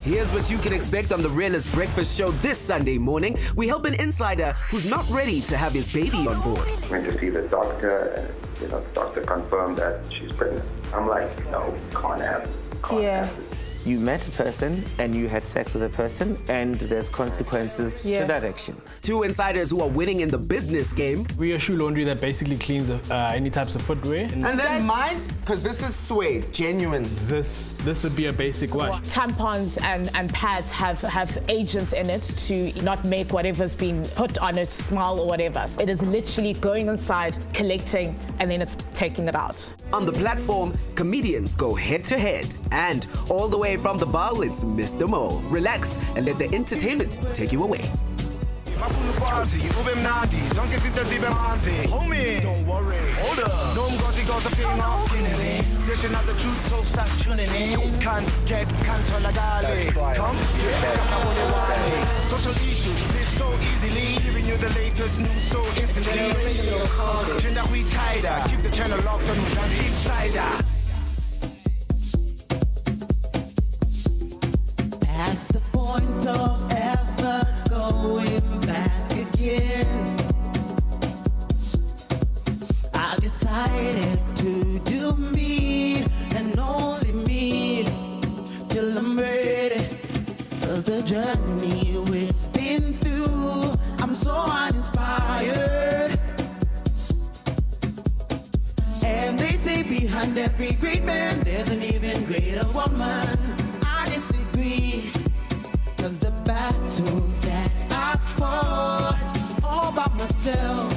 Here's what you can expect on the Realist Breakfast Show this Sunday morning. We help an insider who's not ready to have his baby on board. Went to see the doctor, and the doctor confirmed that she's pregnant. I'm like, no, can't have it. You met a person and you had sex with a person, and there's consequences to that action. Two insiders who are winning in the business game. We're a shoe laundry that basically cleans any types of footwear. And then mine, because this is suede, genuine. This would be a basic wash. Tampons and pads have agents in it to not make whatever's been put on it smell or whatever. It is literally going inside, collecting, and then it's taking it out. On the platform, comedians go head to head. And all the way from the bowl, it's Mr. Mo. Relax and let the entertainment take you away. Don't worry, hold up. Goes up in our skin. Dishing out the truth, so stop tuning in. Can't get legally. Come, social issues live so easily. Giving you the latest news so instantly. Gender we tighter. Keep the channel locked on who's on the insider. Past the point of ever going back again, I decided to do me and only me till I'm ready. 'Cause the journey we've been through, I'm so uninspired. And they say behind every great man, there's an even greater woman. I disagree, 'cause the battles that I fought all by myself,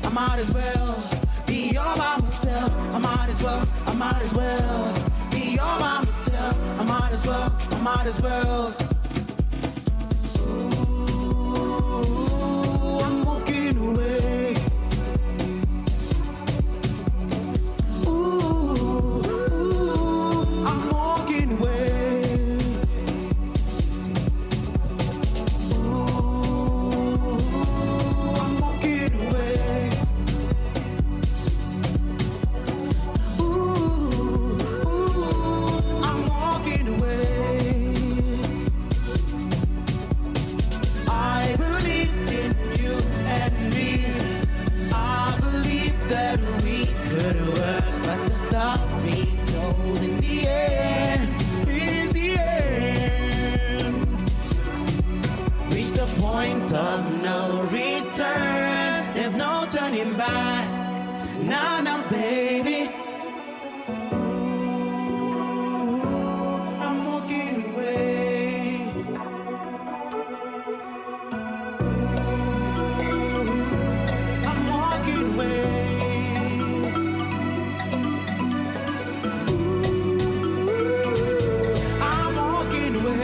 I might as well be all by myself. I might as well be all by myself. I might as well. Ooh, I'm walking away. Ooh, I'm walking away. Ooh, I'm walking away. I'm walking away. I believe in you and me. I believe that we could work, but the story told in the end, reach the point of no return. There's no turning back. No, baby. I'm walking away. I'm walking away. I'm walking away.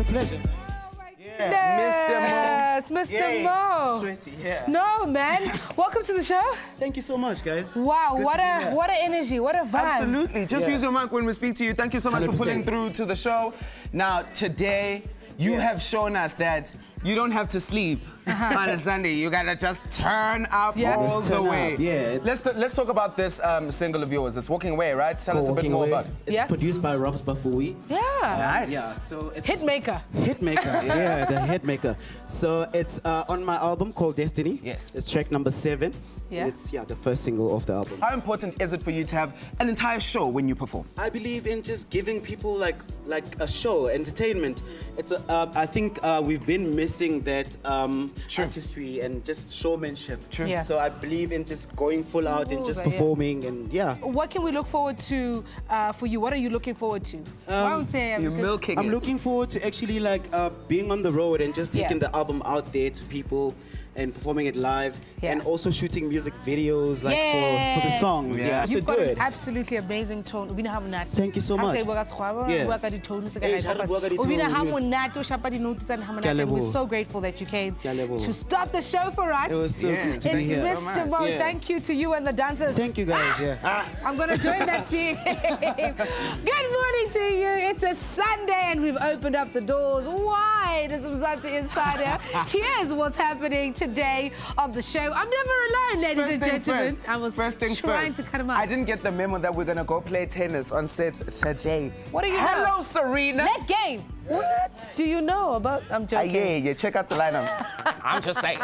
a pleasure. Mr. Mo. Mr. Mo. Sweaty, yeah. No, man. Welcome to the show. Thank you so much, guys. Wow, Good what to be a here. what an energy, what a vibe. Absolutely. Just Yeah. use your mic when we speak to you. Thank you so much for 100%. pulling through to the show. Now, today, you Yeah. have shown us that you don't have to sleep on a Sunday. You gotta just turn up Yeah. all Just the turn way. up, yeah. Let's talk about this single of yours. It's Walking Away, right? Tell us a bit Walking more Away. about it. It's Yeah. produced by Robs Bafui. Yeah. Nice. Yeah, so it's Hitmaker. Hitmaker, yeah, the Hitmaker. So it's on my album called Destiny. Yes. It's track number 7. Yeah. It's the first single of the album. How important is it for you to have an entire show when you perform? I believe in just giving people like a show, entertainment. It's I think we've been missing that artistry and just showmanship. True. Yeah. So I believe in just going full out and just Yeah. performing and yeah. What can we look forward to for you? What are you looking forward to? I would say You're because- milking I'm it. looking forward to actually like being on the road and just taking Yeah. the album out there to people and performing it live Yeah. and also shooting music videos like Yeah. for the songs. Yeah, so You've got good. an absolutely amazing tone. Thank you so much. Yeah. Yeah. Hey, shara bua ka ditone. We're so grateful that you came Ke a leboha. to start the show for us. It was so good to be It's here. Mr. Mo. Yeah. Thank you to you and the dancers. Thank you guys. Yeah. I'm going to join that team. Good morning to you. It's a Sunday and we've opened up the doors wide as Mzansi Insider. Here's what's happening today on the show. I'm never alone, ladies and gentlemen. I was trying to cut him out. I didn't get the memo that we're gonna go play tennis on set today. What do you Hello, know? Serena. Let game. What do you know about? I'm joking. Yeah, check out the lineup. I'm just saying.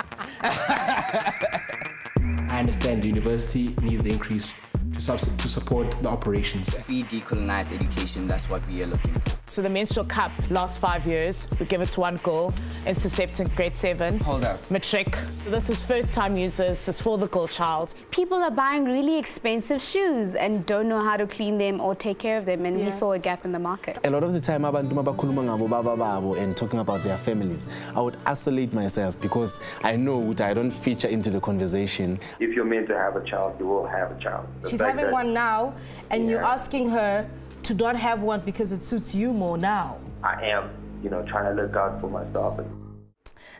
I understand the university needs the increase to support the operations. Free decolonized education, that's what we are looking for. So the menstrual cup last 5 years, we give it to one girl, intercepting grade 7. Hold up. Matric. So this is first time users, it's for the girl child. People are buying really expensive shoes and don't know how to clean them or take care of them, and we saw a gap in the market. A lot of the time, abantu mabakhuluma ngabo baba babo and talking about their families, I would isolate myself because I know that I don't feature into the conversation. If you're meant to have a child, you will have a child. The She's fact having that- one now, and you're Yeah. asking her to not have one because it suits you more now. I am, trying to look out for myself.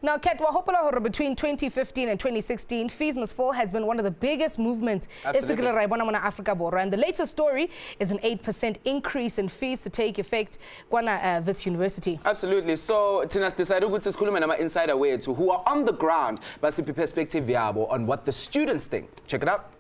Now, Ket Wahopala, between 2015 and 2016, Fees Must Fall has been one of the biggest movements in Africa Bora. And the latest story is an 8% increase in fees to take effect at Wits University. Absolutely. So, Tina decided to sikhulume nama insider wethu who are on the ground, basiphi perspective yabo on what the students think. Check it out.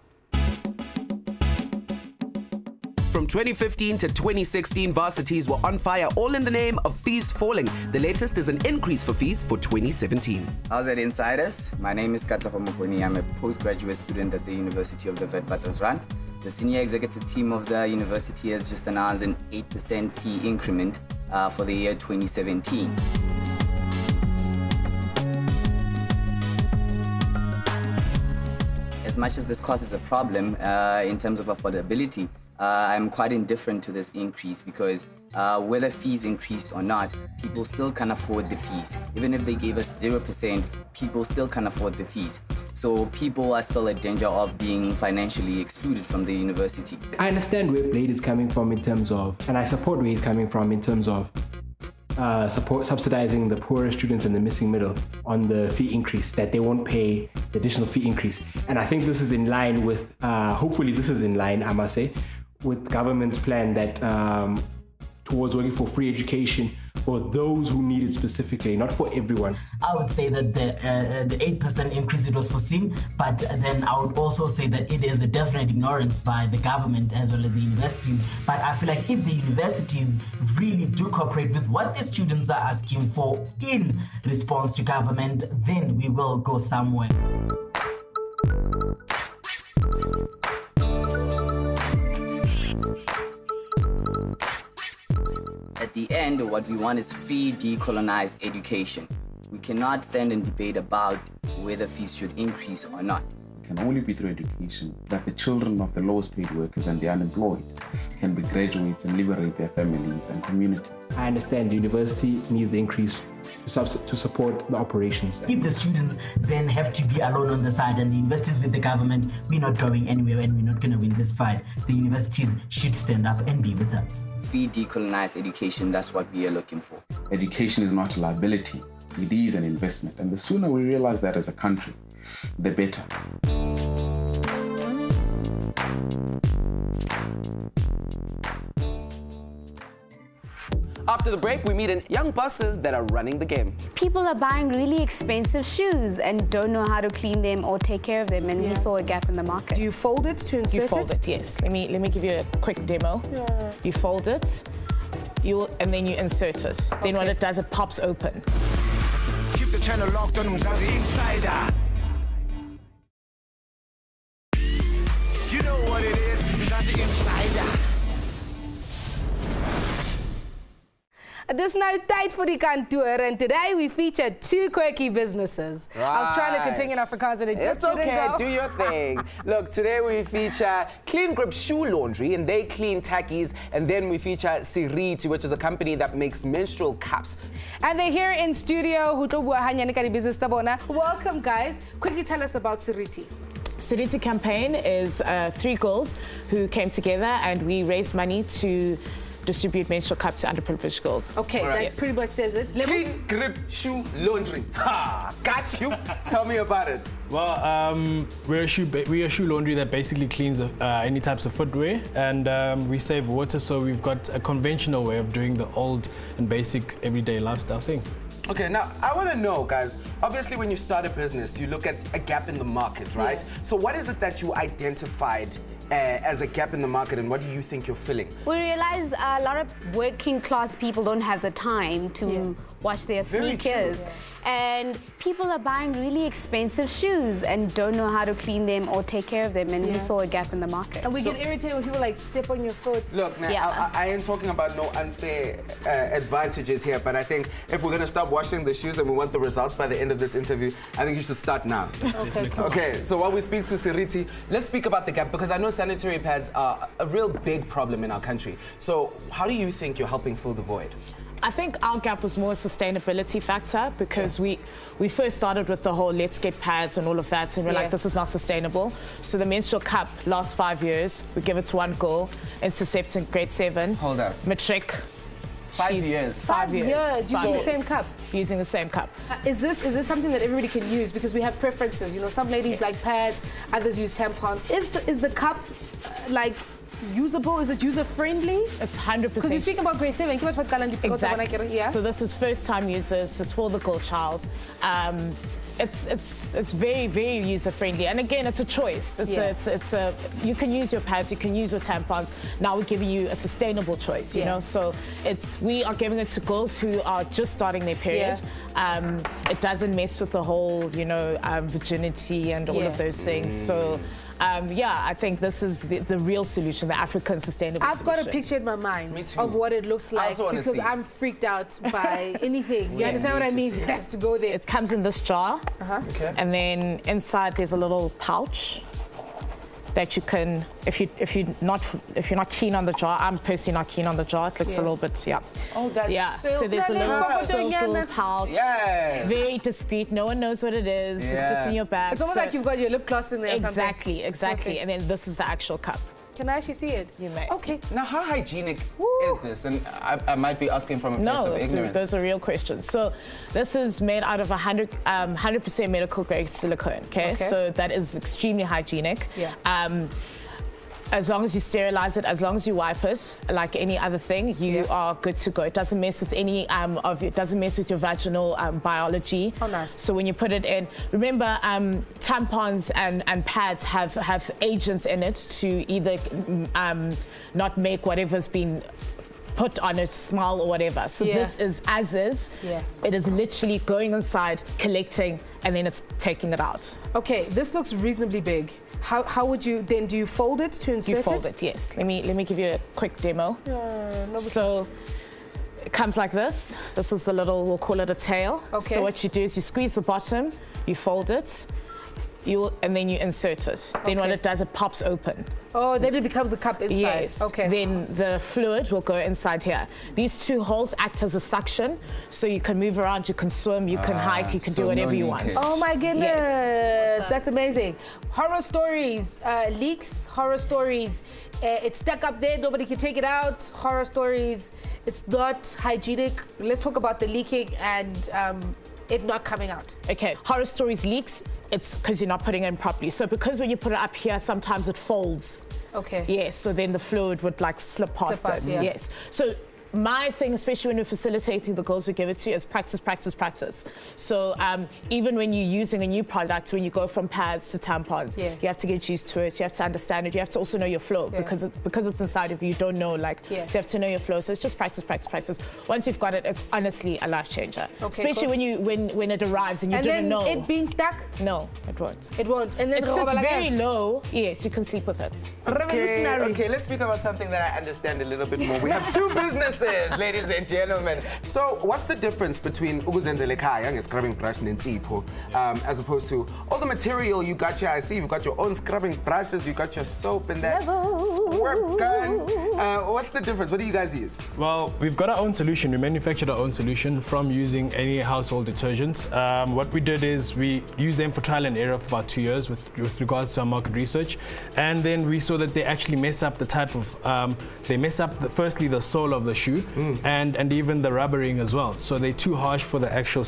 From 2015 to 2016, varsities were on fire, all in the name of fees falling. The latest is an increase for fees for 2017. How's it, Insiders? My name is Katlapa Mokoni. I'm a postgraduate student at the University of the Witwatersrand. The senior executive team of the university has just announced an 8% fee increment for the year 2017. As much as this causes a problem in terms of affordability, I'm quite indifferent to this increase because whether fees increased or not, people still can afford the fees. Even if they gave us 0%, people still can afford the fees. So people are still at danger of being financially excluded from the university. I understand where Blade is coming from in terms of, and I support where he's coming from in terms of subsidizing the poorer students in the missing middle on the fee increase, that they won't pay the additional fee increase. And I think this is in line with, hopefully this is in line, I must say, with government's plan that towards working for free education for those who need it specifically, not for everyone. I would say that the 8% increase, it was foreseen, but then I would also say that it is a definite ignorance by the government as well as the universities. But I feel like if the universities really do cooperate with what the students are asking for in response to government, then we will go somewhere. At the end, what we want is free decolonized education. We cannot stand and debate about whether fees should increase or not. can only be through education that the children of the lowest paid workers and the unemployed can be graduates and liberate their families and communities. I understand the university needs the increase to support the operations. If the students then have to be alone on the side and the universities with the government, we're not going anywhere and we're not going to win this fight. The universities should stand up and be with us. Free decolonized education, that's what we are looking for. Education is not a liability, it is an investment. And the sooner we realize that as a country, the better. After the break, we meet in young bosses that are running the game. People are buying really expensive shoes and don't know how to clean them or take care of them, and we saw a gap in the market. Do you fold it to insert You fold it, yes. Let me give you a quick demo. Yeah. You fold it, and then you insert it. Then what it does, it pops open. Keep the channel locked on Mzansi Insider. You know what it is, Mzansi Insider. Dis nou tyd vir die kantoor, and today we feature two quirky businesses. I was trying to continue in Afrikaans and it just It's okay, didn't go. do your thing. Look, today we feature Clean Grip Shoe Laundry, and they clean tackies. And then we feature Siriti, which is a company that makes menstrual cups. And they're here in studio. Welcome, guys. Quickly tell us about Siriti. Siriti campaign is 3 girls who came together and we raised money to distribute menstrual cups to underprivileged girls. Okay, that pretty much says it. Clean Grip Shoe Laundry. Ha! Got you. Tell me about it. Well, we're a shoe laundry that basically cleans any types of footwear, and we save water, so we've got a conventional way of doing the old and basic everyday lifestyle thing. Okay, now I want to know, guys, obviously when you start a business, you look at a gap in the market, right? Yeah. So what is it that you identified as a gap in the market, and what do you think you're filling? We realize a lot of working class people don't have the time to wash their Very sneakers. true. And people are buying really expensive shoes and don't know how to clean them or take care of them, and we saw a gap in the market. And we get irritated when people like step on your foot. Look, man, I ain't talking about no unfair advantages here, but I think if we're going to stop washing the shoes and we want the results by the end of this interview, I think you should start now. Okay, cool. Okay, so while we speak to Siriti, let's speak about the gap, because I know sanitary pads are a real big problem in our country. So how do you think you're helping fill the void? I think our gap was more a sustainability factor, because we first started with the whole let's get pads and all of that, and we're like, this is not sustainable. So the menstrual cup lasts 5 years. We give it to one girl, intercepts in grade 7. Hold up. Matric. 5 years. 5 years. Using the same cup. Using the same cup. Is this something that everybody can use? Because we have preferences. You know, some ladies like pads, others use tampons. Is the cup like usable? Is it user friendly? It's 100%. Because you speak about grade 7. Exactly. Yeah. So this is first time users. It's for the girl child. It's very, very user friendly, and again, it's a choice. You can use your pads, you can use your tampons. Now we're giving you a sustainable choice, you know. So we are giving it to girls who are just starting their period. It doesn't mess with the whole, virginity and all of those things. So. I think this is the real solution, the African sustainable I've solution. got a picture in my mind of what it looks like, because I'm freaked out by anything. You understand what I mean? It has to go there. It comes in this jar, and then inside there's a little pouch that you can, if you're not keen on the jar. I'm personally not keen on the jar. It looks a little bit, Oh, that's So there's a little silk pouch. Yeah. Very discreet. No one knows what it is. It's just in your bag. It's almost like you've got your lip gloss in there or something. Exactly. Perfect. And then this is the actual cup. Can I actually see it? You may. Okay. Now, how hygienic is this? And I might be asking from a place of ignorance. Those are real questions. So this is made out of 100% medical grade silicone, okay? So that is extremely hygienic. Yeah. As long as you sterilize it, as long as you wipe it, like any other thing, you are good to go. It doesn't mess with any it doesn't mess with your vaginal biology. Oh, nice. So when you put it in, remember, tampons and pads have agents in it to either not make whatever's been put on it smell or whatever. So this is as is. Yeah. It is literally going inside, collecting, and then it's taking it out. Okay, this looks reasonably big. How would you then, do you fold it to insert it? You fold it, yes. Let me give you a quick demo. So it comes like this. This is the little, we'll call it a tail. Okay. So what you do is you squeeze the bottom, you fold it, and then you insert it. Then what it does, it pops open. Oh, then it becomes a cup inside. Yes. Okay. Then the fluid will go inside here. These two holes act as a suction, so you can move around, you can swim, you can hike, you can do whatever you want. Oh my goodness, Yes. that's amazing. Horror stories, leaks, horror stories. It's stuck up there, nobody can take it out. Horror stories, it's not hygienic. Let's talk about the leaking and it not coming out. Okay, horror stories leaks, it's because you're not putting it in properly. So because when you put it up here, sometimes it folds. Okay. Yes, so then the fluid would like slip past Slip out, it. yeah. Yes. So my thing, especially when we're facilitating the girls we give it to, is practice, practice, practice. So even when you're using a new product, when you go from pads to tampons, you have to get used to it. You have to understand it. You have to also know your flow because it's inside of you. You don't know, you have to know your flow. So it's just practice, practice, practice. Once you've got it, it's honestly a life changer. Okay, especially cool. when it arrives and you And didn't then know. it being stuck? No, it won't. It won't. And then it sits very low. Yes, you can sleep with it. Revolutionary. Okay, let's speak about something that I understand a little bit more. We have two businesses, ladies and gentlemen. So what's the difference between ukuzenzela ekhaya scrubbing brush nensipho as opposed to all the material you got here? I see you've got your own scrubbing brushes, you got your soap and that squirt gun. What's the difference? What do you guys use? Well, we've got our own solution. We manufactured our own solution from using any household detergents. What we did is we used them for trial and error for about 2 years with regards to our market research. And then we saw that they actually mess up the type of, they mess up, firstly, the sole of the shoe and even the rubbering as well. So they're too harsh for the actual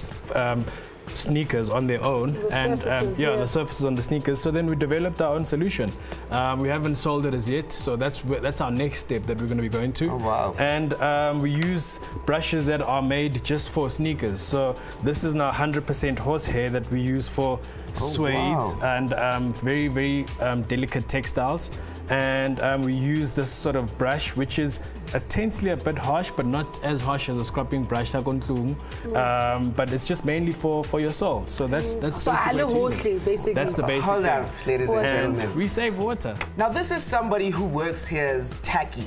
sneakers on their own, the surfaces on the sneakers. So then we developed our own solution. We haven't sold it as yet, so that's our next step that we're going to be going to. Oh, wow. And we use brushes that are made just for sneakers. So this is now 100% horsehair that we use for suede and very, very delicate textiles. And we use this sort of brush, which is intensely a bit harsh, but not as harsh as a scrubbing brush, but it's just mainly for your sole. So that's so basically. That's the basic. Hold on, ladies and gentlemen. We save water. Now this is somebody who works here as tacky,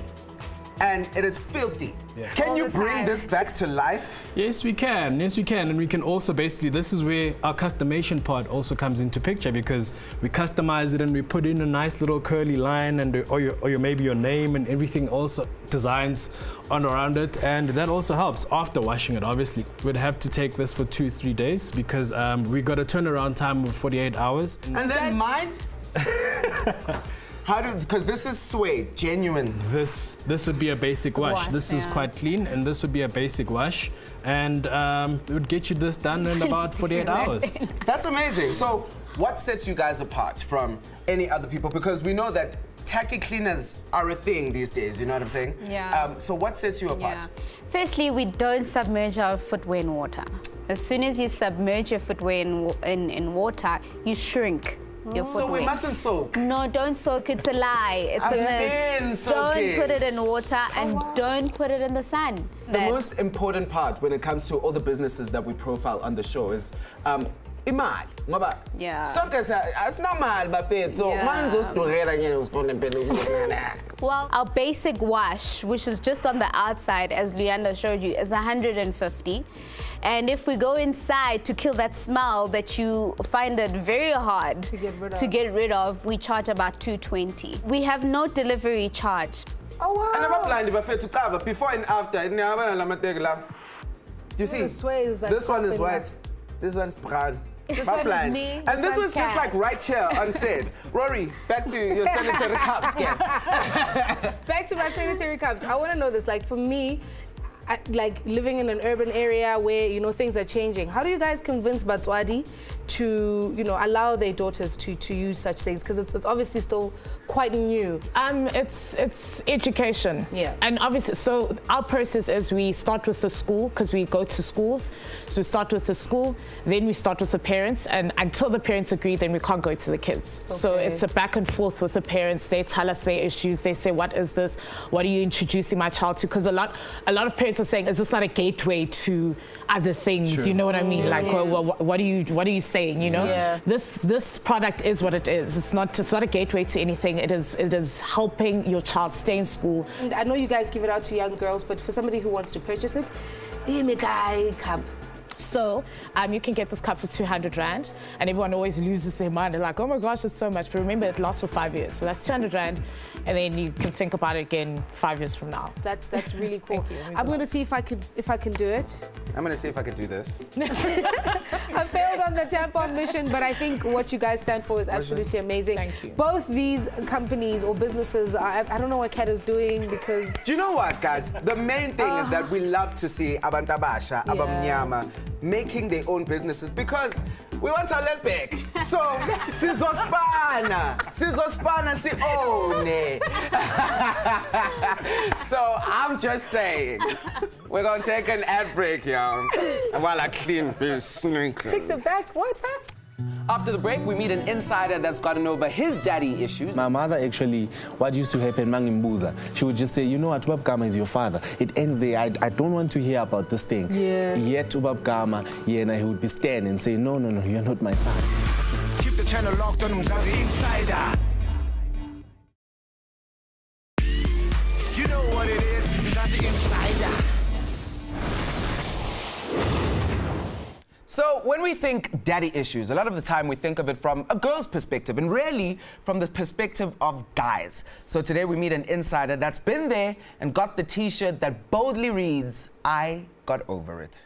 and it is filthy. Can you bring this back to life? Yes, we can. Yes, we can. And we can also basically, this is where our customization part also comes into picture, because we customize it and we put in a nice little curly line and or maybe your name and everything, also designs on around it. And that also helps after washing it, obviously. We'd have to take this for 2-3 days because we got a turnaround time of 48 hours. And then mine? Because this is suede, genuine. This would be a basic wash. This is quite clean, and this would be a basic wash, and it would get you this done in about 48 hours. That's amazing. So what sets you guys apart from any other people? Because we know that tacky cleaners are a thing these days, you know what I'm saying? Yeah. So what sets you apart? Yeah. Firstly, we don't submerge our footwear in water. As soon as you submerge your footwear in water, you shrink. Your footwear. So we mustn't soak? No, don't soak. It's a lie. It's a myth. Don't put it in water and don't put it in the sun. The most important part when it comes to all the businesses that we profile on the show is imali. Ngoba sonke asinamali bafethu. So manje usidurela nje usiqonde impela. Well, our basic wash, which is just on the outside, as Luyanda showed you, is 150. And if we go inside to kill that smell that you find it very hard to get rid of, we charge about 220. We have no delivery charge. Oh, wow. And I'm blind to cover before and after. You see, this one is white, this one's brown. This one is me. And this was just like right here on set. Rory, back to your sanitary cups, again. Back to my sanitary cups. I want to know this. Like for me, like living in an urban area where things are changing, how do you guys convince Batswadi to allow their daughters to use such things, because it's obviously still quite new? It's education. Yeah. And obviously, so our process is we start with the school, because we go to schools. So we start with the school, then we start with the parents, and until the parents agree, then we can't go to the kids. Okay. So it's a back and forth with the parents. They tell us their issues. They say, what is this? What are you introducing my child to? Because a lot of parents are saying, is this not a gateway to other things? True. You know what I mean? Like, well, what are you saying? Yeah. This product is what it is. It's not a gateway to anything. It is helping your child stay in school. And I know you guys give it out to young girls, but for somebody who wants to purchase it, So you can get this cup for 200 Rand, and everyone always loses their mind. They're like, oh my gosh, it's so much. But remember, it lasts for 5 years. So that's 200 Rand, and then you can think about it again 5 years from now. That's really cool. I'm going to see if I can do it. I'm going to see if I can do this. I failed on the tampon mission, but I think what you guys stand for is absolutely amazing. Thank you. Both these companies or businesses, I don't know what Kat is doing because... Do you know what, guys? The main thing is that we love to see abantabasha, abamnyama, making their own businesses because we want our leg back. So, sizospana, si own. So, I'm just saying, we're going to take an ad break, y'all, while I clean this sneaker. Take the back, what? After the break, we meet an insider that's gotten over his daddy issues. My mother actually, what used to happen, Mangimbuza, she would just say, you know what, Ubab Gama is your father. It ends there. I don't want to hear about this thing. Yeah. Yet Ubab Gama, he would be stern and say, no, you're not my son. Keep the channel locked on Mzansi Insider. You know what it is, Mzansi Insider. So when we think daddy issues, a lot of the time we think of it from a girl's perspective and rarely from the perspective of guys. So today we meet an insider that's been there and got the t-shirt that boldly reads, I got over it.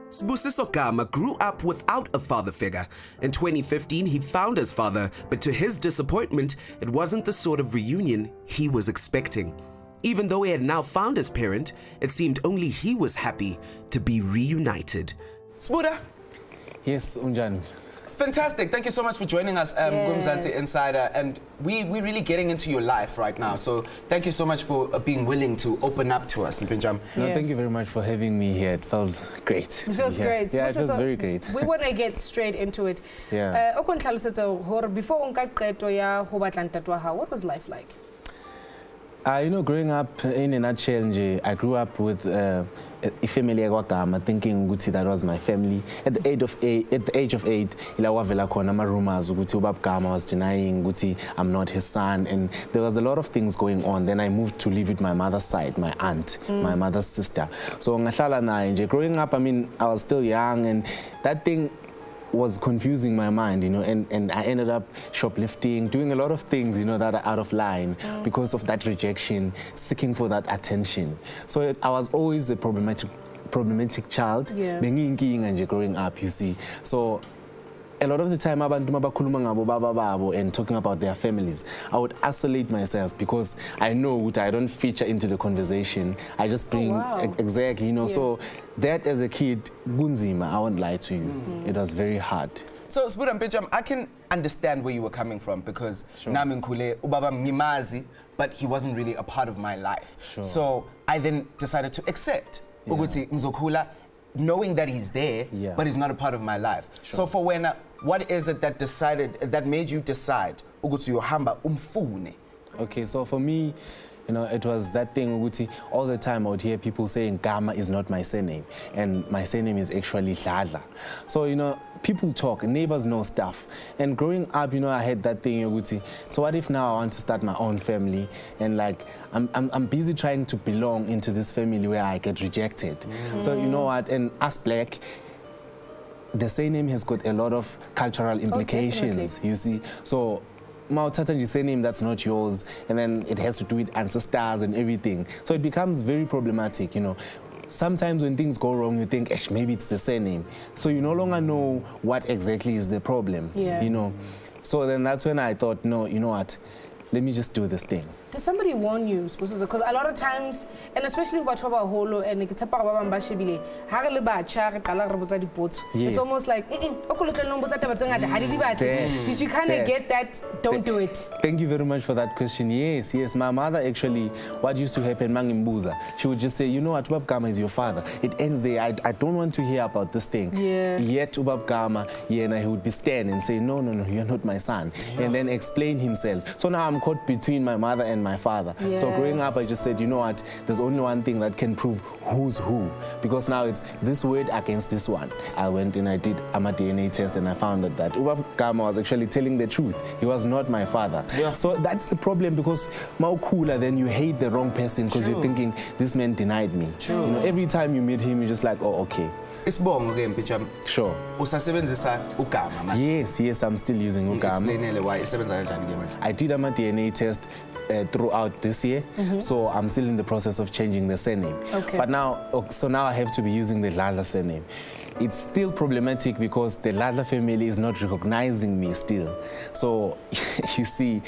Sibusiso Gama grew up without a father figure. In 2015, he found his father, but to his disappointment, it wasn't the sort of reunion he was expecting. Even though he had now found his parent, it seemed only he was happy to be reunited. Sbuda. Yes, Unjan. Fantastic. Thank you so much for joining us, Mzansi Insider. And we're really getting into your life right now. So thank you so much for being willing to open up to us, Mpinjam. No, thank you very much for having me here. It feels great. It feels great. Yeah, it feels very great. We want to get straight into it. Yeah. Before what was life like? You know, growing up in a nutshell, I grew up with a family thinking that was my family. At the age of 8, rumors Ubab Gama was denying I'm not his son, and there was a lot of things going on. Then I moved to live with my mother's side, my aunt, my mother's sister. So growing up, I mean, I was still young, and that thing was confusing my mind, you know, and I ended up shoplifting, doing a lot of things, you know, that are out of line because of that rejection, seeking for that attention. So I was always a problematic child, growing up, you see. So a lot of the time, and talking about their families, I would isolate myself because I know I don't feature into the conversation. I just bring, exactly, you know, so that as a kid, Gunzima, I won't lie to you, it was very hard. So, Sbuda Mpinjam, I can understand where you were coming from because Nami Nkule, Ubaba Mngimazi, but he wasn't really a part of my life. So I then decided to accept Uguti Mzokula, knowing that he's there, but he's not a part of my life. So for when, what is it that made you decide Uguti Yohamba Umfune? Okay, so for me, you know, it was that thing, Uguti, all the time I would hear people saying Gama is not my surname, and my surname is actually Dladla. So, you know, people talk, neighbors know stuff. And growing up, you know, I had that thing, Uguti, so what if now I want to start my own family, and like, I'm busy trying to belong into this family where I get rejected. So, you know what, and us black, the surname has got a lot of cultural implications, you see. So, Mautata surname that's not yours, and then it has to do with ancestors and everything. So it becomes very problematic, you know. Sometimes when things go wrong, you think, maybe it's the surname. So you no longer know what exactly is the problem, you know. So then that's when I thought, no, you know what, let me just do this thing. Does somebody warn you? Because a lot of times, and especially about holo and it's almost like, did you kind of get that? Don't do it. Thank you very much for that question. Yes, yes. My mother actually, what used to happen, Mangimbuza, she would just say, you know what, Ubab Gama is your father. It ends there. I don't want to hear about this thing. Yet Ubab Gama, he would be stern and say, no, you're not my son. And then explain himself. So now I'm caught between my mother and and my father. So Yeah. growing up, I just said, you know what, there's only one thing that can prove who's who, because now it's this word against this one. I went and I did a DNA test and I found out that Ubaba Gama was actually telling the truth. He was not my father. So that's the problem, because Maukula, then you hate the wrong person because you're thinking, this man denied me. You know, every time you meet him, you're just like, oh, okay. Isibongo ke Mpitsham. Sure. Usasebenzisa ugama manje. Yes, I'm still using ugama. Explainele why isebenza kanjani ke manje. I did a DNA test throughout this year, so I'm still in the process of changing the surname. Okay. But now I have to be using the Dladla surname. It's still problematic because the Dladla family is not recognizing me still. So you see,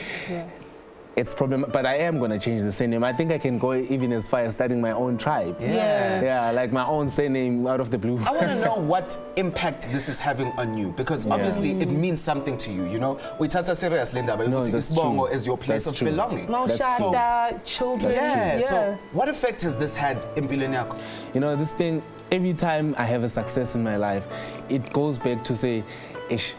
it's problem, but I am going to change the surname. I think I can go even as far as starting my own tribe. Yeah, like my own surname out of the blue. I want to know what impact this is having on you, because obviously it means something to you, you know? We take it serious, Linda, but Isibongo is your place of belonging. Maushada, children. So what effect has this had in empilweni yakho? You know, this thing, every time I have a success in my life, it goes back to say, ish,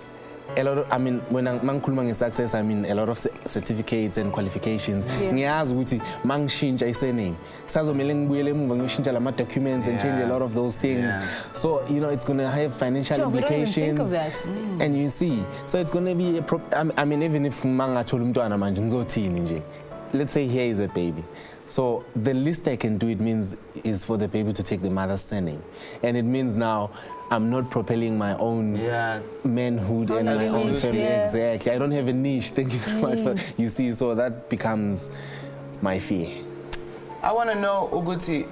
a lot of, I mean, when I'm ngikhuluma success, I mean a lot of certificates and qualifications. Ngiyazi ukuthi mangishintsha isurname, sazomele ngibuyele emuva ngiyoshintsha lama documents and change a lot of those things. So, you know, it's going to have financial implications. We don't even think of that. And you see, so it's going to be I mean, even if mangathola umntwana manje ngizothini nje. Let's say here is a baby. So the least I can do, it means, is for the baby to take the mother's surname. And it means now I'm not propelling my own manhood and my own family. Exactly. I don't have a niche. Thank you very much. You see, so that becomes my fear. I want to know, Uguti,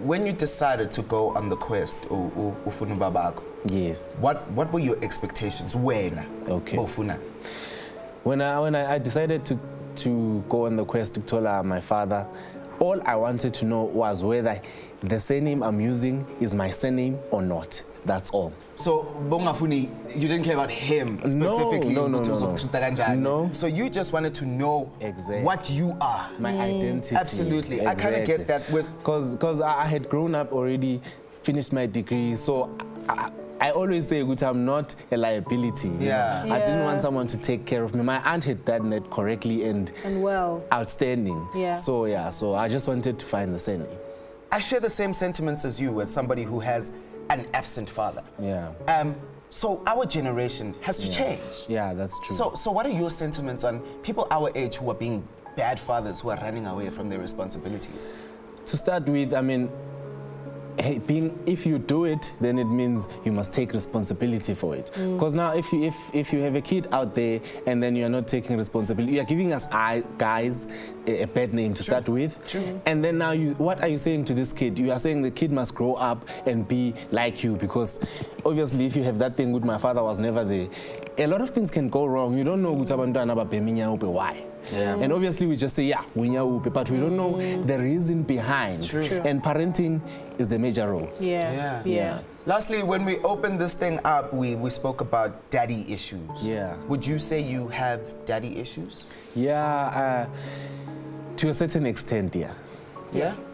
when you decided to go on the quest, ufuna babakho. Yes. What were your expectations? When? Okay. Ufuna. When I decided to go on the quest to Tola, my father, all I wanted to know was whether the surname I'm using is my surname or not. That's all. So, Bongafuni, you didn't care about him specifically? No. So you just wanted to know what you are. My identity. Absolutely. Exactly. I kind of get that with... Because I had grown up already, finished my degree, so I always say, I'm not a liability. You know? I didn't want someone to take care of me. My aunt had done that correctly and well. Outstanding. So I just wanted to find the surname. I share the same sentiments as you, as somebody who has an absent father. So our generation has to change. Yeah, that's true. So what are your sentiments on people our age who are being bad fathers, who are running away from their responsibilities? To start with, I mean, if you do it, then it means you must take responsibility for it. Because now, if you have a kid out there and then you are not taking responsibility, you are giving us guys a bad name to start with. And then now, what are you saying to this kid? You are saying the kid must grow up and be like you, because obviously, if you have that thing with my father was never there, a lot of things can go wrong. You don't know why. And obviously we just say, but we don't know the reason behind. And parenting is the major role. Lastly, when we opened this thing up, we spoke about daddy issues. Would you say you have daddy issues? To a certain extent,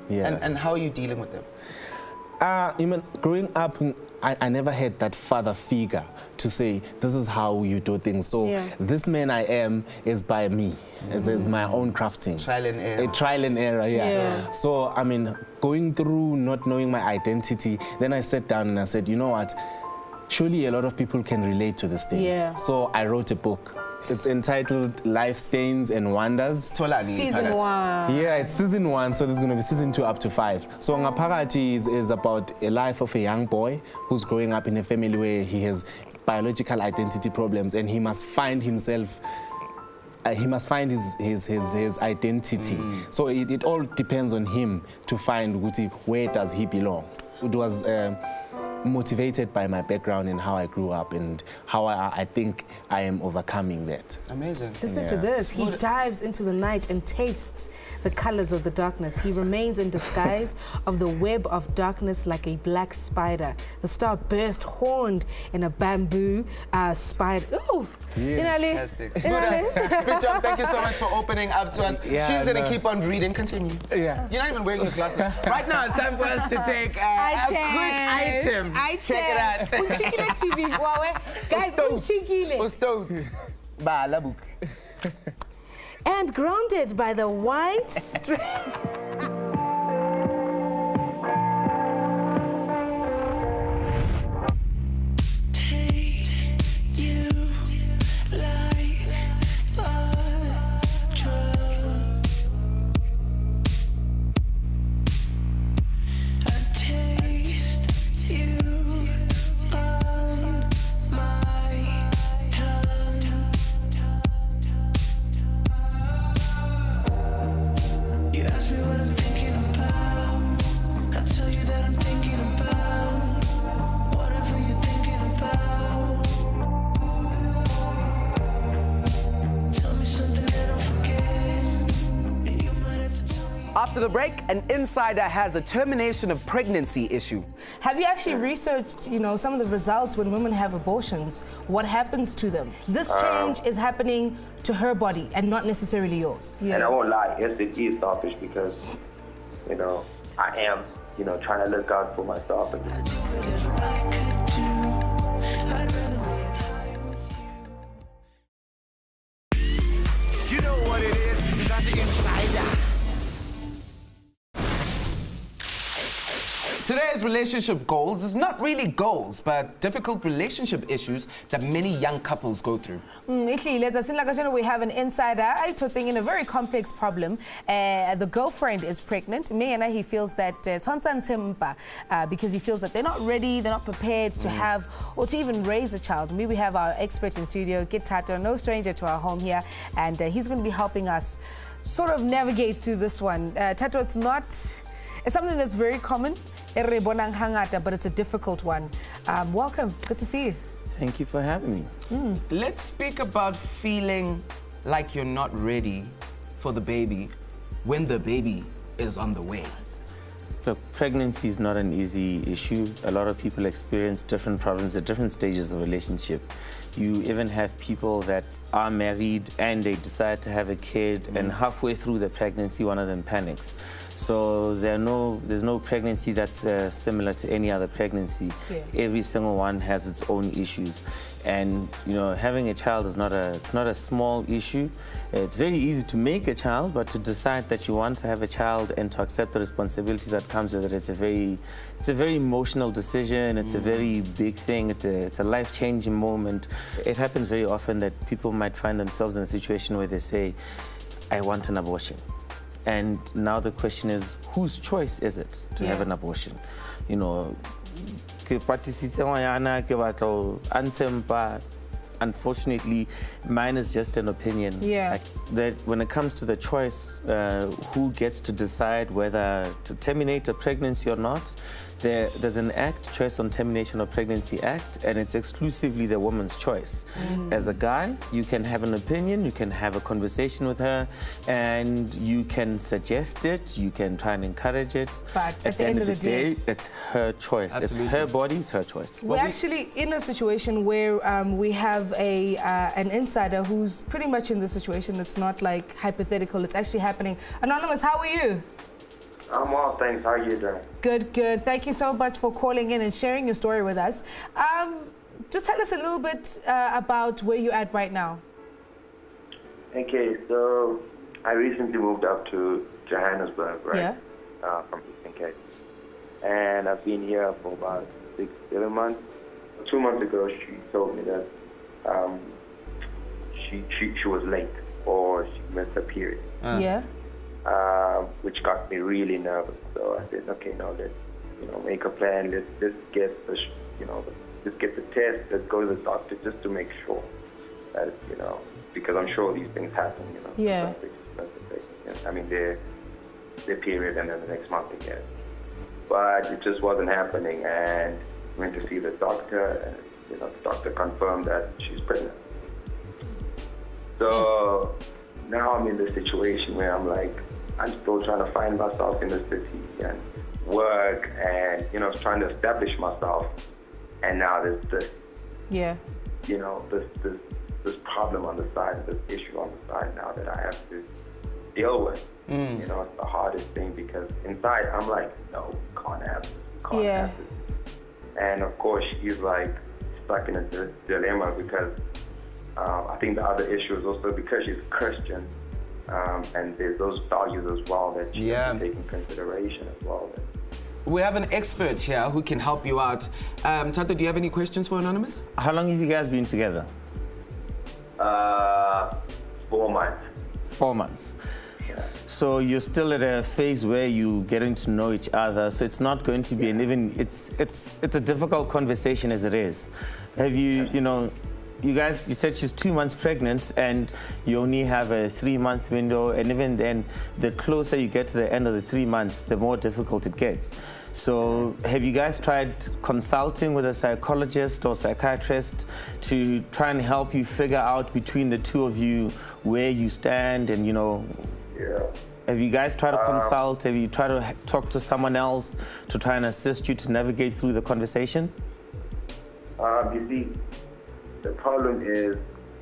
And how are you dealing with them? Growing up, I never had that father figure to say, this is how you do things. So this man I am is by me. It's my own crafting. Trial and error. A trial and error, So, I mean, going through not knowing my identity, then I sat down and I said, you know what? Surely a lot of people can relate to this thing. So I wrote a book. It's entitled Life Stains and Wonders. Season 1. It's season 1, so there's going to be season 2 up to 5. So Ngaphakathi is about a life of a young boy who's growing up in a family where he has biological identity problems and he must find himself. He must find his identity. So it all depends on him to find where does he belong. It was motivated by my background and how I grew up and how I think I am overcoming that. Amazing. Listen to this. He dives into the night and tastes the colors of the darkness. He remains in disguise of the web of darkness like a black spider. The star burst horned in a bamboo spider. Ooh! Fantastic. Good job. Thank you so much for opening up to us. She's going to keep on reading. Continue. You're not even wearing your glasses. Right now, it's time for us to take a quick item. Check it out. Unchikile TV. Guys, unchikile. Ba, la book. and Grounded by the White Stripes. You ask me what I'm thinking about. I tell you that I'm thinking about whatever you're thinking about. Tell me something that I'll forget, and you might have to tell me. After the break, an insider has a termination of pregnancy issue. Have you actually researched, some of the results when women have abortions? What happens to them? This change is happening to her body and not necessarily yours. And I won't lie, yes, it is selfish because, I am, trying to look out for myself. You know what it is, it's not the insider. Today's relationship goals is not really goals, but difficult relationship issues that many young couples go through. We have an insider in a very complex problem. The girlfriend is pregnant. He feels that because he feels that they're not ready, they're not prepared to have or to even raise a child. We have our expert in studio, Kit Tato, no stranger to our home here, and he's going to be helping us sort of navigate through this one. Tato, it's something that's very common, but it's a difficult one. Welcome, good to see you. Thank you for having me. Let's speak about feeling like you're not ready for the baby when the baby is on the way. Look, pregnancy is not an easy issue. A lot of people experience different problems at different stages of the relationship. You even have people that are married and they decide to have a kid, and halfway through the pregnancy, one of them panics. So there's no pregnancy that's similar to any other pregnancy. Yeah. Every single one has its own issues, and having a child is not a small issue. It's very easy to make a child, but to decide that you want to have a child and to accept the responsibility that comes with it, it's a very emotional decision. It's a very big thing. It's a life-changing moment. It happens very often that people might find themselves in a situation where they say, "I want an abortion." And now the question is, whose choice is it to have an abortion? Unfortunately, mine is just an opinion. Yeah. That when it comes to the choice, who gets to decide whether to terminate a pregnancy or not, there's an act, Choice on Termination of Pregnancy Act, and it's exclusively the woman's choice. As a guy, you can have an opinion, you can have a conversation with her, and you can suggest it, you can try and encourage it. But at the end of the day, it's her choice. Absolutely. It's her body, it's her choice. We're actually in a situation where we have an insider who's pretty much in this situation. It's not like hypothetical, it's actually happening. Anonymous, how are you? I'm well, thanks. How are you doing? Good, good. Thank you so much for calling in and sharing your story with us. Just tell us a little bit about where you're at right now. Okay, so I recently moved up to Johannesburg, right? Yeah. From Eastern Cape. And I've been here for about 6-7 months. 2 months ago, she told me that she was late or she missed her period. Yeah. Which got me really nervous. So I said, okay, now let's make a plan. Let's get the let's get the test. Let's go to the doctor just to make sure that because I'm sure these things happen. Yeah. I mean, their period and then the next month again. But it just wasn't happening, and went to see the doctor, and the doctor confirmed that she's pregnant. So now I'm in this situation where I'm still trying to find myself in the city and work and, trying to establish myself. And now there's this, this problem on the side, this issue on the side now that I have to deal with. It's the hardest thing because inside I'm like, no, can't have this, can't have this. And of course she's stuck in a dilemma because I think the other issue is also because she's Christian. And there's those values as well that you have to take in consideration as well. We have an expert here who can help you out. Tato, do you have any questions for Anonymous? How long have you guys been together? 4 months. 4 months. So you're still at a phase where you're getting to know each other. So it's not going to be an even. It's a difficult conversation as it is. Have you, you guys? You said she's 2 months pregnant, and you only have a 3-month window. And even then, the closer you get to the end of the 3 months, the more difficult it gets. So have you guys tried consulting with a psychologist or psychiatrist to try and help you figure out between the two of you where you stand and, Have you guys tried to consult? Have you tried to talk to someone else to try and assist you to navigate through the conversation? You see, the problem is,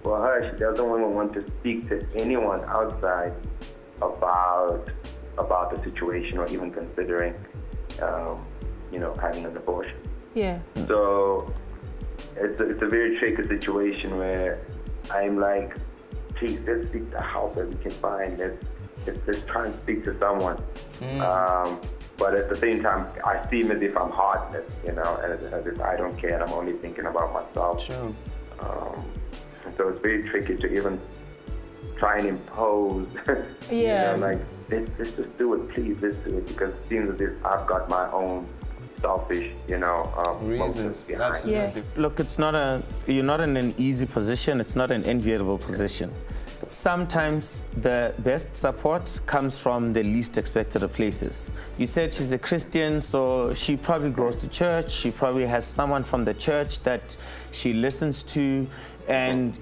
for her, she doesn't even want to speak to anyone outside about the situation or even considering, having an abortion. Yeah. So it's a very tricky situation where I'm like, please, let's seek the help that we can find. Let's try and speak to someone. But at the same time, I seem as if I'm heartless, and as if I don't care. I'm only thinking about myself. Sure. And so it's very tricky to even try and impose. Let's just do it, please. Let's do it, because it seems as if I've got my own selfish, reasons behind it. Look, you're not in an easy position. It's not an enviable position. Sometimes the best support comes from the least expected of places. You said she's a Christian, so she probably goes to church. She probably has someone from the church that she listens to, and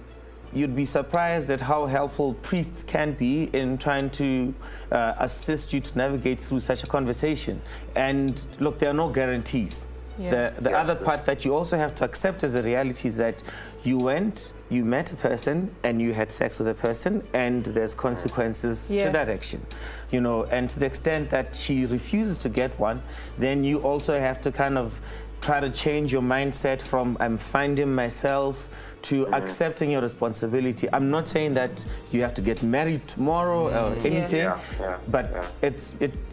you'd be surprised at how helpful priests can be in trying to assist you to navigate through such a conversation. And look, there are no guarantees. The other part that you also have to accept as a reality is that you met a person and you had sex with a person, and there's consequences to that action. And to the extent that she refuses to get one, then you also have to kind of try to change your mindset from I'm finding myself to accepting your responsibility. I'm not saying that you have to get married tomorrow or anything, but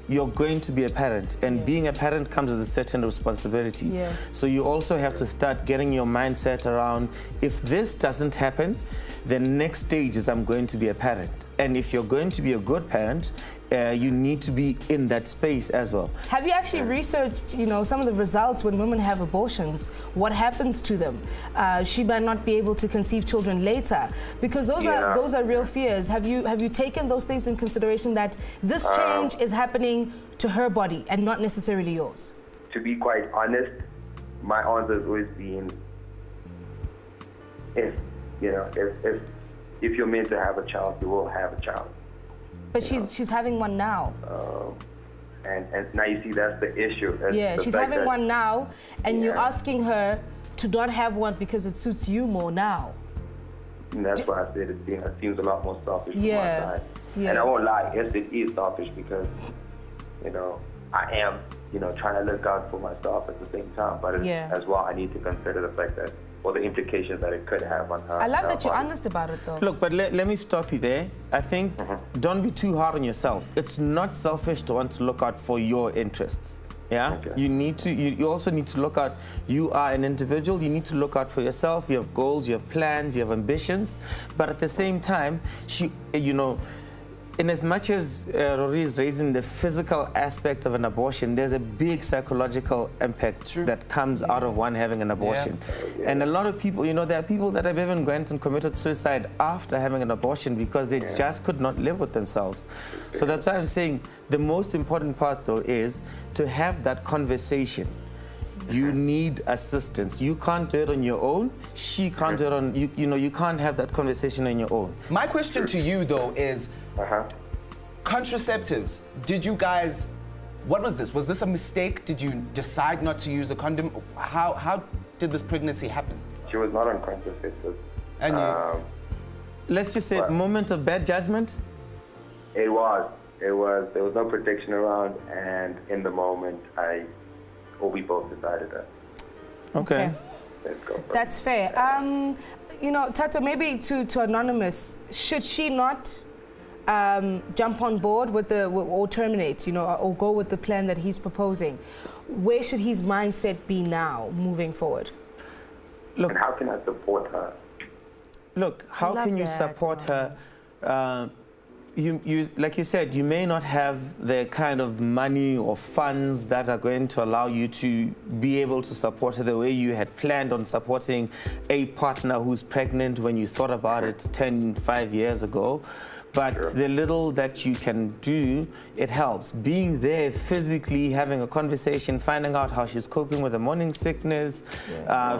you're going to be a parent, and being a parent comes with a certain responsibility. So you also have to start getting your mindset around, if this doesn't happen, the next stage is I'm going to be a parent. And if you're going to be a good parent, you need to be in that space as well. Have you actually researched, some of the results when women have abortions? What happens to them? She might not be able to conceive children later, because those are real fears. Have you taken those things in consideration, that this change is happening to her body and not necessarily yours? To be quite honest, my answer has always been, if you're meant to have a child, you will have a child. But she's having one now. And now you see that's the issue. She's having one now, and you're asking her to not have one because it suits you more now. And that's why I said it seems a lot more selfish from my side. And I won't lie, yes, it is selfish, because, I am, trying to look out for myself at the same time. But as well, I need to consider the fact that, or the implications that it could have on her. I love that you're honest about it, though. Look, but let me stop you there. I think don't be too hard on yourself. It's not selfish to want to look out for your interests. You also need to look out. You are an individual. You need to look out for yourself. You have goals, you have plans, you have ambitions. But at the same time, in as much as Rory is raising the physical aspect of an abortion, there's a big psychological impact that comes out of one having an abortion. And a lot of people, there are people that have even went and committed suicide after having an abortion because they just could not live with themselves. So that's why I'm saying the most important part, though, is to have that conversation. You need assistance. You can't do it on your own. She can't do it on you can't have that conversation on your own. My question to you, though, is contraceptives. Did you guys, what was this? Was this a mistake? Did you decide not to use a condom? How did this pregnancy happen? She was not on contraceptives. And let's just say moment of bad judgment? It was. There was no protection around, and in the moment, we both decided that. Okay. Let's go. That's fair. Tato, maybe to Anonymous, should she not jump on board with or terminate, you know, or go with the plan that he's proposing, where should his mindset be now, moving forward? Look, and how can I support her? Look, how can you support her? You like you said, you may not have the kind of money or funds that are going to allow you to be able to support her the way you had planned on supporting a partner who's pregnant when you thought about it 5 years ago. But the little that you can do, it helps. Being there physically, having a conversation, finding out how she's coping with the morning sickness,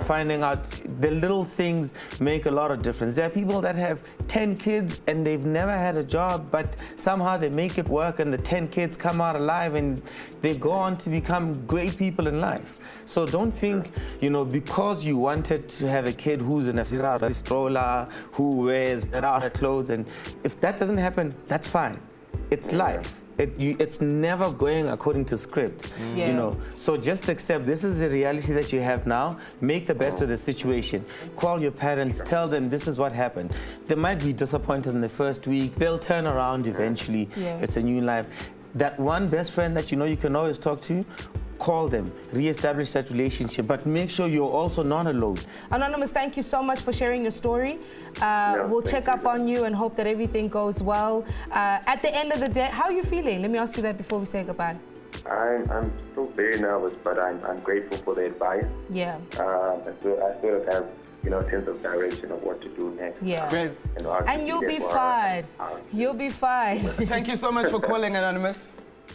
finding out the little things make a lot of difference. There are people that have 10 kids and they've never had a job, but somehow they make it work and the 10 kids come out alive and they go on to become great people in life. So don't think, you know, because you wanted to have a kid who's in a stroller, who wears better clothes, and if that doesn't happen, that's fine. It's life. It's never going according to script, you know. So just accept this is the reality that you have now. Make the best of the situation. Call your parents, tell them this is what happened. They might be disappointed in the first week. They'll turn around eventually. It's a new life. That one best friend that you know you can always talk to, call them, re-establish that relationship, but make sure you're also not alone. Anonymous, thank you so much for sharing your story. We'll check up on you and hope that everything goes well. At the end of the day, how are you feeling? Let me ask you that before we say goodbye. I'm still very nervous, but I'm grateful for the advice. Yeah. I sort of have, you know, a sense of direction of what to do next. Yeah. You know, And you'll be fine. You'll be fine. Thank you so much for calling, Anonymous.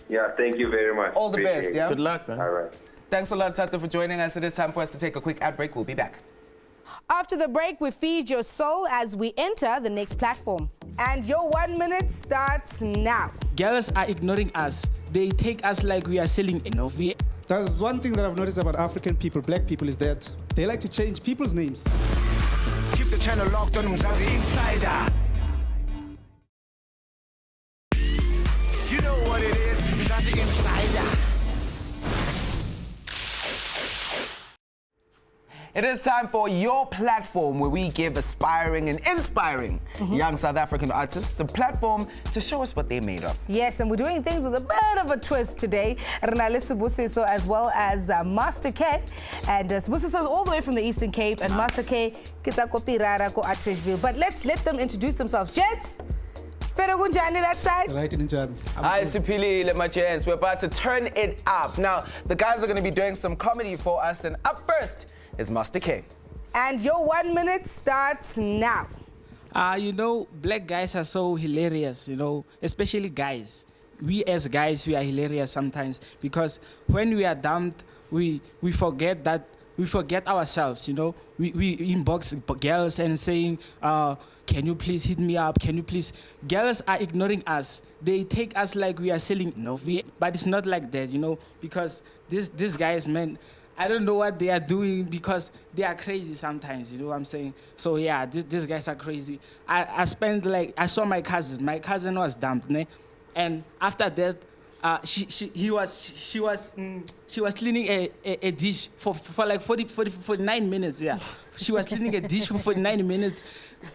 Yeah, thank you very much. All the Appreciate best, it. yeah? Good luck, man. All right. Thanks a lot, Tato, for joining us. It is time for us to take a quick ad break. We'll be back. After the break, we feed your soul as we enter the next platform. And your 1 minute starts now. Girls are ignoring us. They take us like we are selling enough. There's one thing that I've noticed about African people, black people, is that they like to change people's names. Keep the channel locked on Mzansi Insider. You know what it is, Mzansi Insider. It is time for your platform, where we give aspiring and inspiring young South African artists a platform to show us what they're made of. Yes, and we're doing things with a bit of a twist today. Renale Sibusiso as well as Master K. And Sibusiso is all the way from the Eastern Cape, and Master K is ko Pirara ko Atteridgeville. But let's let them introduce themselves. Gents, Fero Gunjani that side. Right in Njani. Hi, Supili, my gents. We're about to turn it up. Now, the guys are going to be doing some comedy for us, and up first is Master K. And your 1 minute starts now. You know, black guys are so hilarious, you know, especially guys. We as guys, we are hilarious sometimes because when we are dumped, we forget that, we forget ourselves, you know. We inbox girls and saying, can you please hit me up? Can you please? Girls are ignoring us. They take us like we are selling but it's not like that, you know, because these guys, man, I don't know what they are doing because they are crazy sometimes, you know what I'm saying? So yeah, these guys are crazy. I saw my cousin. My cousin was dumped, ne? And after that, she was cleaning a dish for like 49 minutes, yeah. She was cleaning a dish for 49 minutes.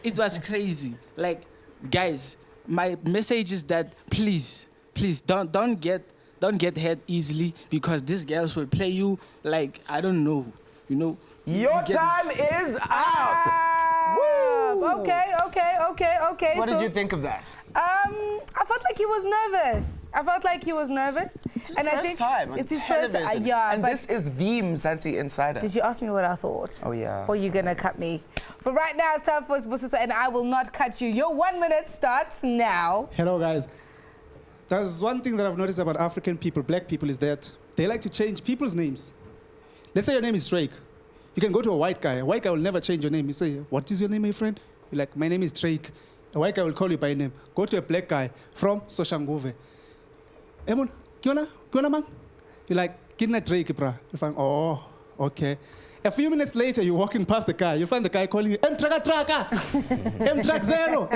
It was crazy. Like, guys, my message is that please don't get hurt easily because these girls will play you like, I don't know, you know. Your time is up. Woo! Okay. What did you think of that? I felt like he was nervous. It's his first time on it's his first television. yeah. And this is the Mzansi Insider. Did you ask me what I thought? Oh, yeah. Or are you going to cut me? But right now it's time for Sibusiso, and I will not cut you. Your 1 minute starts now. Hello, guys. There's one thing that I've noticed about African people, black people, is that they like to change people's names. Let's say your name is Drake. You can go to a white guy. A white guy will never change your name. You say, what is your name, my friend? You're like, my name is Drake. A white guy will call you by name. Go to a black guy from Soshanguve. Emon, kiona man? You're like, kidna Drake, brah. You find, oh, okay. A few minutes later, you're walking past the guy. You find the guy calling you, M-Traga, M-Track Zero.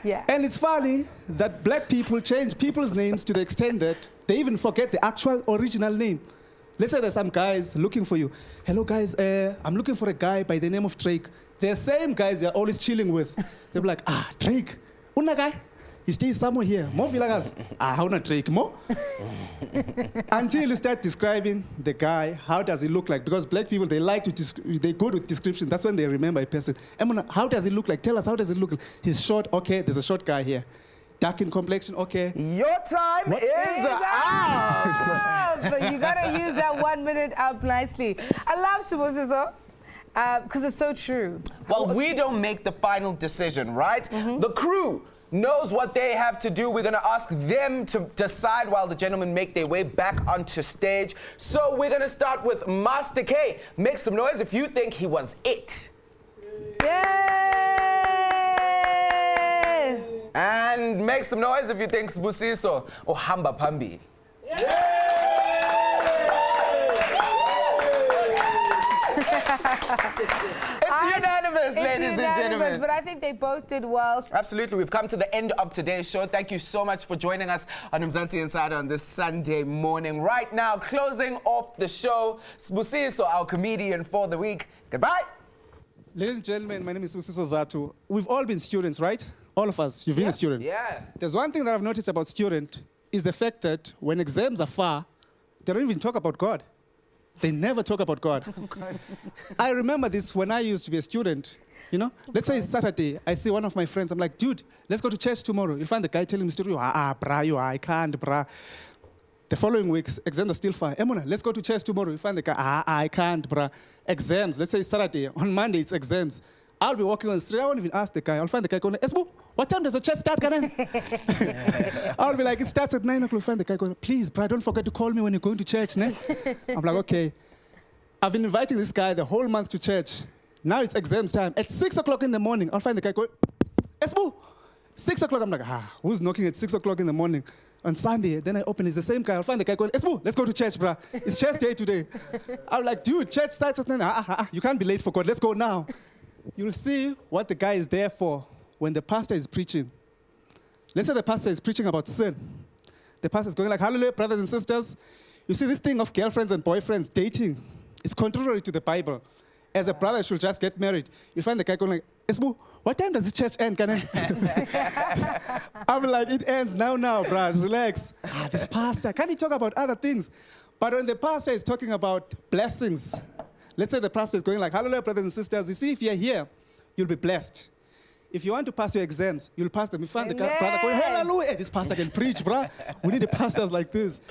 Yeah. And it's funny that black people change people's names to the extent that they even forget the actual original name. Let's say there's some guys looking for you. Hello, guys. I'm looking for a guy by the name of Drake. They're the same guys you're always chilling with. They'll be like, Drake. Una guy? He stays somewhere here. More Villagas. How not Drake more? Until you start describing the guy, how does he look like? Because black people, they like to, they go with description. That's when they remember a person. Emona, how does he look like? Tell us, how does he look like? He's short, okay, there's a short guy here. Dark in complexion, okay. Your time is up. But you gotta use that 1 minute up nicely. I love Sibusiso. Because it's so true. Well, we don't make the final decision, right? The crew knows what they have to do. We're going to ask them to decide while the gentlemen make their way back onto stage. So we're going to start with Master K. Make some noise if you think he was it. Yay! And make some noise if you think Sibusiso or Hamba Pambi. It's unanimous, ladies and gentlemen. But I think they both did well. Absolutely. We've come to the end of today's show. Thank you so much for joining us on Mzansi Insider on this Sunday morning. Right now, closing off the show, Sibusiso, our comedian for the week. Goodbye. Ladies and gentlemen, my name is Sibusiso Zatu. We've all been students, right? All of us. You've been a student. Yeah. There's one thing that I've noticed about students is the fact that when exams are far, they don't even talk about God. They never talk about God. I remember this when I used to be a student. You know, let's say it's Saturday. I see one of my friends. I'm like, dude, let's go to church tomorrow. You'll find the guy telling me, brah, I can't, brah. The following weeks, exams are still far. Emona, let's go to church tomorrow. You'll find the guy, I can't, brah. Exams, let's say it's Saturday. On Monday, it's exams. I'll be walking on the street. I won't even ask the guy. I'll find the guy going, Esbo, what time does the church start, Kanan? I'll be like, it starts at 9 o'clock. Find the guy going, please, bro, don't forget to call me when you're going to church, ne? I'm like, okay. I've been inviting this guy the whole month to church. Now it's exams time. At 6 o'clock in the morning, I'll find the guy going, Esbo, 6 o'clock. I'm like, who's knocking at 6 o'clock in the morning? On Sunday, then I open, it's the same guy. I'll find the guy going, Esbo, let's go to church, bro. It's church day today. I'm like, dude, church starts at 9. You can't be late for God. Let's go now. You'll see what the guy is there for when the pastor is preaching. Let's say the pastor is preaching about sin. The pastor is going like, hallelujah, brothers and sisters. You see, this thing of girlfriends and boyfriends dating is contrary to the Bible. As a brother, you should just get married. You find the guy going like, Esbu, what time does the church end, Kanan? I'm like, it ends now, bro. Relax. This pastor, can't he talk about other things? But when the pastor is talking about blessings, let's say the pastor is going like, hallelujah, brothers and sisters. You see, if you're here, you'll be blessed. If you want to pass your exams, you'll pass them. You find the brother going, hallelujah, this pastor can preach, bro. We need pastors like this.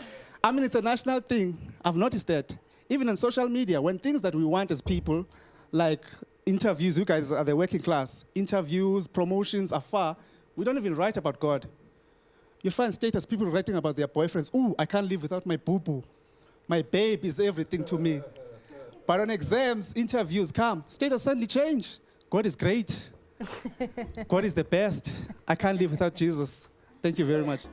I mean, it's a national thing. I've noticed that. Even on social media, when things that we want as people, like interviews, you guys are the working class, interviews, promotions are far, we don't even write about God. You'll find status, people writing about their boyfriends. Ooh, I can't live without my boo-boo. My babe is everything to me. But on exams, interviews come, status suddenly change. God is great. God is the best. I can't live without Jesus. Thank you very much.